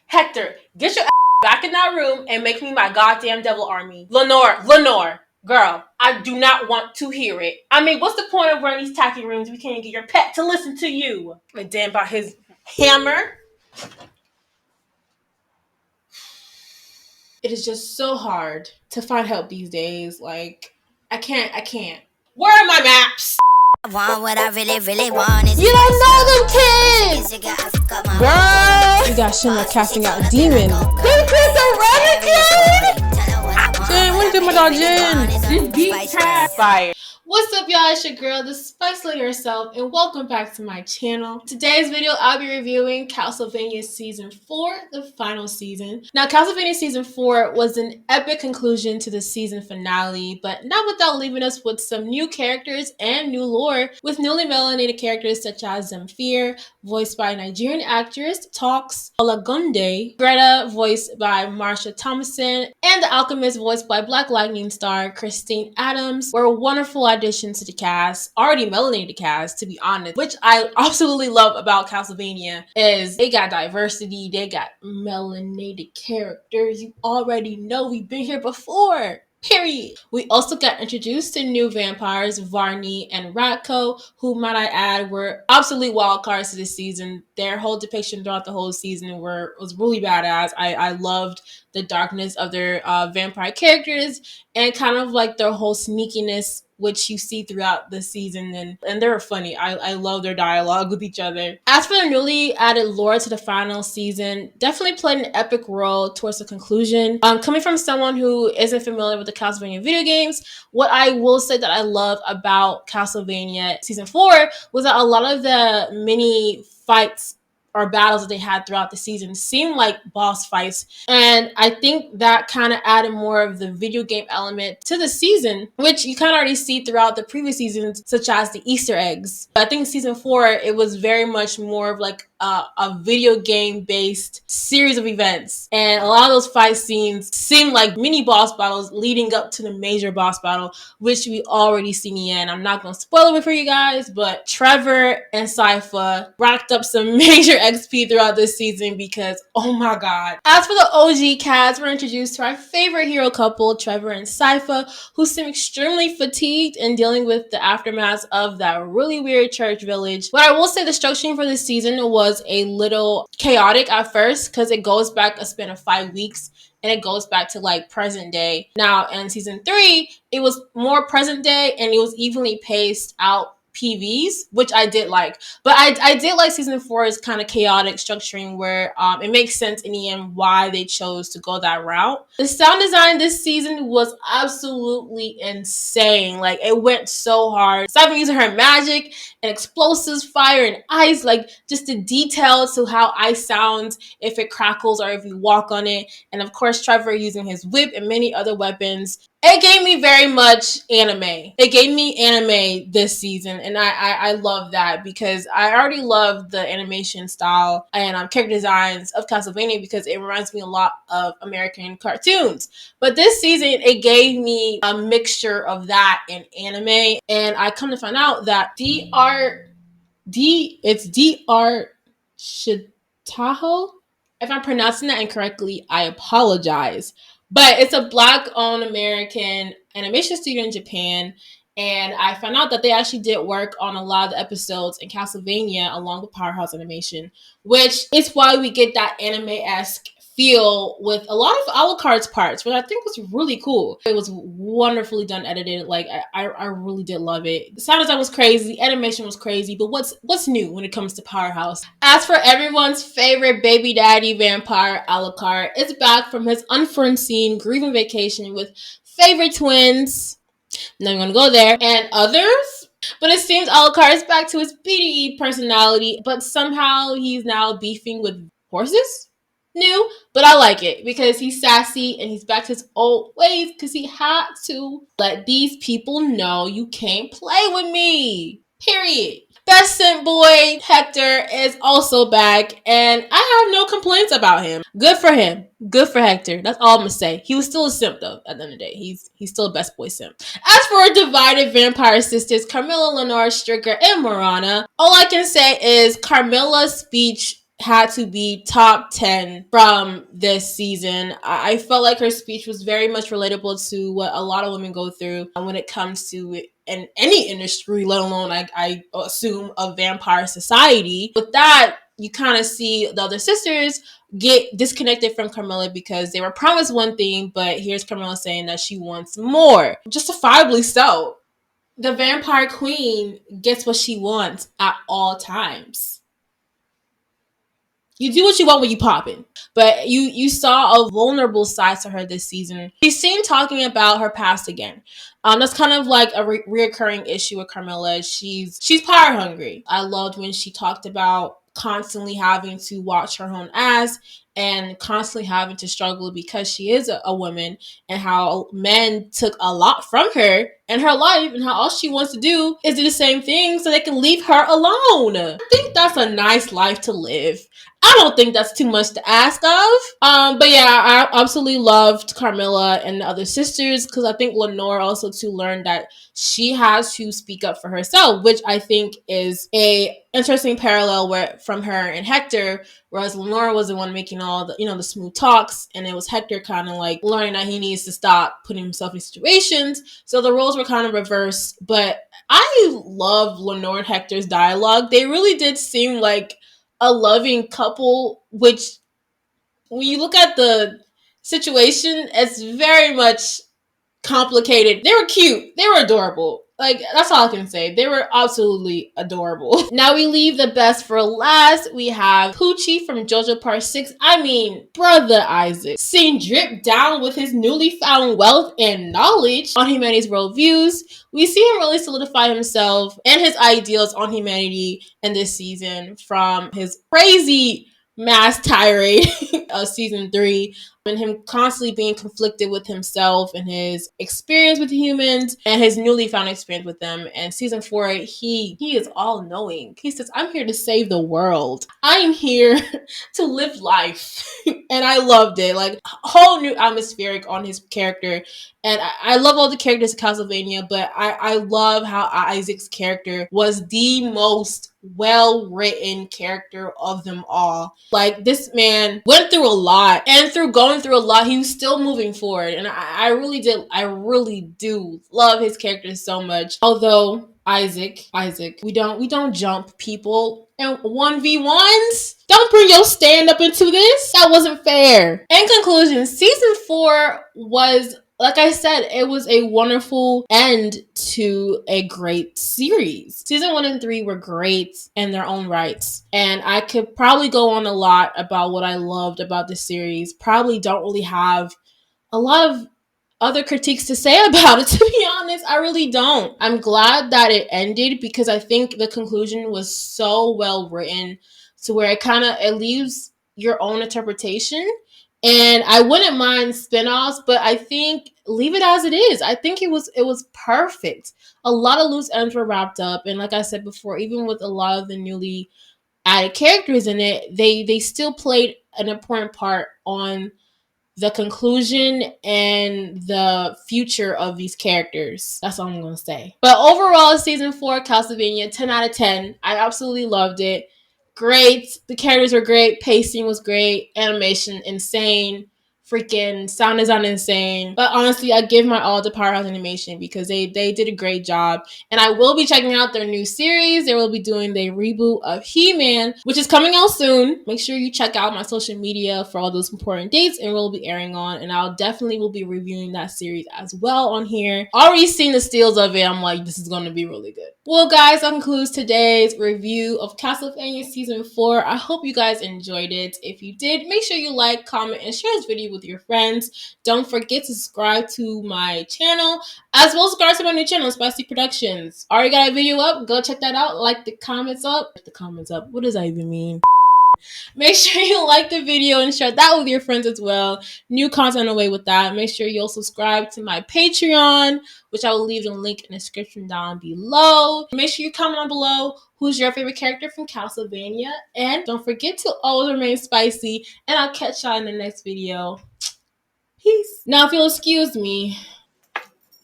Hector, get your back in that room and make me my goddamn devil army. Lenore, girl, I do not want to hear it. I mean, what's the point of running these tacky rooms if we can't get your pet to listen to you? And damn about his hammer. It is just so hard to find help these days. Like, I can't. Where are my maps? What I really want is you don't know them kids! Girl! We got Shimmer casting out demon. This is a rabbit kid! Jen, what did my dog Jen? This beat fire. What's up, y'all? It's your girl, the Spice Lady herself, and welcome back to my channel. Today's video, I'll be reviewing Castlevania Season 4, the final season. Now, Castlevania Season 4 was an epic conclusion to the season finale, but not without leaving us with some new characters and new lore, with newly melanated characters such as Zamfir, voiced by Nigerian actress Talks Olagunde, Greta, voiced by Marsha Thomason, and the Alchemist, voiced by Black Lightning star Christine Adams, were wonderful additions to the cast, already melanated cast, to be honest, which I absolutely love about Castlevania, is they got diversity, they got melanated characters. You already know we've been here before. Period. We also got introduced to new vampires, Varney and Ratko, who, might I add, were absolute wild cards to this season. Their whole depiction throughout the whole season was really badass. I loved the darkness of their vampire characters and kind of like their whole sneakiness, which you see throughout the season, and they were funny. I love their dialogue with each other. As for the newly added lore to the final season, definitely played an epic role towards the conclusion. Coming from someone who isn't familiar with the Castlevania video games, what I will say that I love about Castlevania Season 4 was that a lot of the mini fights or battles that they had throughout the season seemed like boss fights. And I think that kind of added more of the video game element to the season, which you kind of already see throughout the previous seasons, such as the Easter eggs. I think Season 4, it was very much more of like a video game based series of events. And a lot of those fight scenes seemed like mini boss battles leading up to the major boss battle, which we already seen in the end. I'm not going to spoil it for you guys, but Trevor and Sypha racked up some major XP throughout this season because, oh my god. As for the OG cast, we're introduced to our favorite hero couple, Trevor and Sypha, who seem extremely fatigued and dealing with the aftermath of that really weird church village. But I will say the structuring for this season was a little chaotic at first because it goes back a span of 5 weeks and it goes back to like present day. Now in Season 3, it was more present day and it was evenly paced out PVs, which I did like. But I did like Season 4's kind of chaotic structuring where it makes sense in the end why they chose to go that route. The sound design this season was absolutely insane. Like, it went so hard. Cypher using her magic and explosives, fire and ice, like just the details to how ice sounds if it crackles or if you walk on it. And of course, Trevor using his whip and many other weapons. It gave me very much anime. It gave me anime this season, and I love that because I already love the animation style and character designs of Castlevania because it reminds me a lot of American cartoons. But this season, it gave me a mixture of that and anime, and I come to find out that it's DR Shitaho. If I'm pronouncing that incorrectly, I apologize. But it's a Black-owned American animation studio in Japan, and I found out that they actually did work on a lot of the episodes in Castlevania along with Powerhouse Animation, which is why we get that anime-esque feel with a lot of Alucard's parts, which I think was really cool. It was wonderfully done, edited. Like, I really did love it. The sound design was crazy, the animation was crazy, but what's new when it comes to Powerhouse? As for everyone's favorite baby daddy vampire, Alucard is back from his unforeseen grieving vacation with favorite twins. Now I'm gonna go there and others. But it seems Alucard is back to his BDE personality, but somehow he's now beefing with horses? New, but I like it because he's sassy and he's back to his old ways because he had to let these people know you can't play with me. Period. Best simp boy Hector is also back, and I have no complaints about him. Good for him. Good for Hector. That's all I'm gonna say. He was still a simp though. At the end of the day, he's still a best boy simp. As for our divided vampire sisters, Carmilla, Lenore, Stricker, and Morana, all I can say is Carmilla's speech had to be top 10 from this season. I felt like her speech was very much relatable to what a lot of women go through when it comes to in any industry, let alone I assume a vampire society. With that, you kind of see the other sisters get disconnected from Carmilla because they were promised one thing, but here's Carmilla saying that she wants more. Justifiably so. The vampire queen gets what she wants at all times. You do what you want when you popping. But you saw a vulnerable side to her this season. She's seen talking about her past again. That's kind of like a reoccurring issue with Carmilla. She's power hungry. I loved when she talked about constantly having to watch her own ass and constantly having to struggle because she is a woman, and how men took a lot from her and her life, and how all she wants to do is do the same thing so they can leave her alone. I think that's a nice life to live. I don't think that's too much to ask of. But yeah, I absolutely loved Carmilla and the other sisters, because I think Lenore also too learned that she has to speak up for herself, which I think is a interesting parallel where from her and Hector, whereas Lenore was the one making all the the smooth talks, and it was Hector kind of like learning that he needs to stop putting himself in situations. So the roles were kind of reversed, but I love Lenore and Hector's dialogue. They really did seem like a loving couple, which when you look at the situation, it's very much complicated. They were cute. They were adorable. Like, that's all I can say. They were absolutely adorable. Now we leave the best for last. We have Pucci from JoJo Part 6. I mean, brother Isaac. Seen drip down with his newly found wealth and knowledge on humanity's worldviews. We see him really solidify himself and his ideals on humanity in this season, from his crazy mass tirade of season 3, and him constantly being conflicted with himself and his experience with humans and his newly found experience with them. And season 4, he is all knowing. He says, I'm here to save the world. I'm here to live life. And I loved it. Like, a whole new atmospheric on his character. And I love all the characters of Castlevania, but I love how Isaac's character was the most well-written character of them all. Like, this man went through a lot, and through going through a lot, he was still moving forward. And I really do love his character so much. Although Isaac, we don't jump people and 1v1s. Don't bring your stand up into this. That wasn't fair. In conclusion, season 4 was, like I said, it was a wonderful end to a great series. Season 1 and 3 were great in their own rights. And I could probably go on a lot about what I loved about the series. Probably don't really have a lot of other critiques to say about it, to be honest. I really don't. I'm glad that it ended, because I think the conclusion was so well written to where it leaves your own interpretation. And I wouldn't mind spin-offs, but I think leave it as it is. I think it was perfect. A lot of loose ends were wrapped up, and like I said before, even with a lot of the newly added characters in it, they still played an important part on the conclusion and the future of these characters. That's all I'm going to say. But overall, season 4, Castlevania, 10 out of 10. I absolutely loved it. Great. The characters were great. Pacing was great. Animation, insane. Freaking sound design, insane. But honestly, I give my all to Powerhouse Animation, because they did a great job. And I will be checking out their new series. They will be doing the reboot of He-Man, which is coming out soon. Make sure you check out my social media for all those important dates and will be airing on. And I'll definitely will be reviewing that series as well on here. Already seen the steals of it. I'm like, this is going to be really good. Well, guys, that concludes today's review of Castlevania Season 4. I hope you guys enjoyed it. If you did, make sure you like, comment, and share this video with your friends. Don't forget to subscribe to my channel, as well as subscribe to my new channel, Spicy Productions. Already got a video up. Go check that out. Like the comments up. What does that even mean? Make sure you like the video and share that with your friends as well. New content away with that. Make sure you'll subscribe to my Patreon, which I will leave the link in the description down below. Make sure you comment down below who's your favorite character from Castlevania. And don't forget to always remain spicy. And I'll catch y'all in the next video. Peace. Now, if you'll excuse me,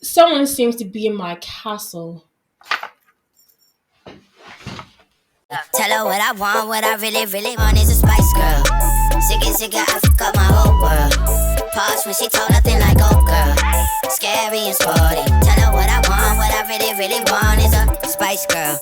someone seems to be in my castle. Tell her what I want, what I really want is a spice. girl. Zigga, I fuck up my whole world. Pause when she told nothing like, oh girl. Scary and sporty. Tell her what I want, what I really, really want is a Spice Girl.